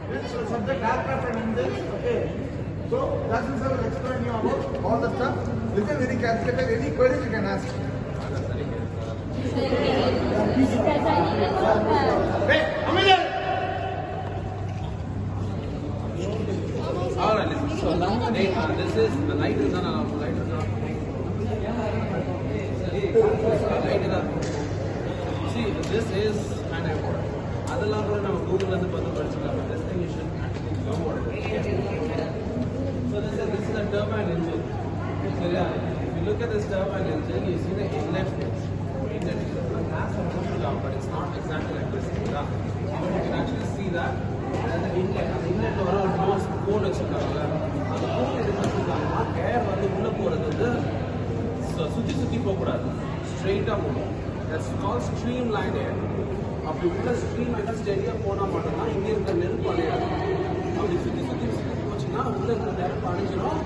Which subject aircraft and engines? Okay. So Rajan sir will explain you about all the stuff. Listen very carefully. Any queries you can ask. Hey, Amir! All right, so now this is the light is on. Light is on. Light is on. See, this is an airport. Adala ko na Google and the this thing you should actually know what it is. So this is a turbine engine. So yeah, if you look at this turbine engine, you see the inlet fins. Inlet has a formula, but it's not exactly like this. You can actually see that. There's an inlet. The inlet is almost cone வச்சிருக்காங்க. அந்த cone என்ன சொல்றாங்கன்னா air வந்து உள்ள போறது வந்து சுத்தி சுத்தி போக கூடாது. ஸ்ட்ரைட்டா போகணும். That's called streamlined air. அப்படி உள்ள ஸ்ட்ரீம் ஆயிட்டா ஸ்டெடியா போனா மட்டும்தான் இங்க இருக்க நெருப்பு அணையாது. அப்படி சுத்தி சுத்தி சுத்தி போச்சுன்னா உள்ள இருக்க நெருப்பு அணைஞ்சிடும்.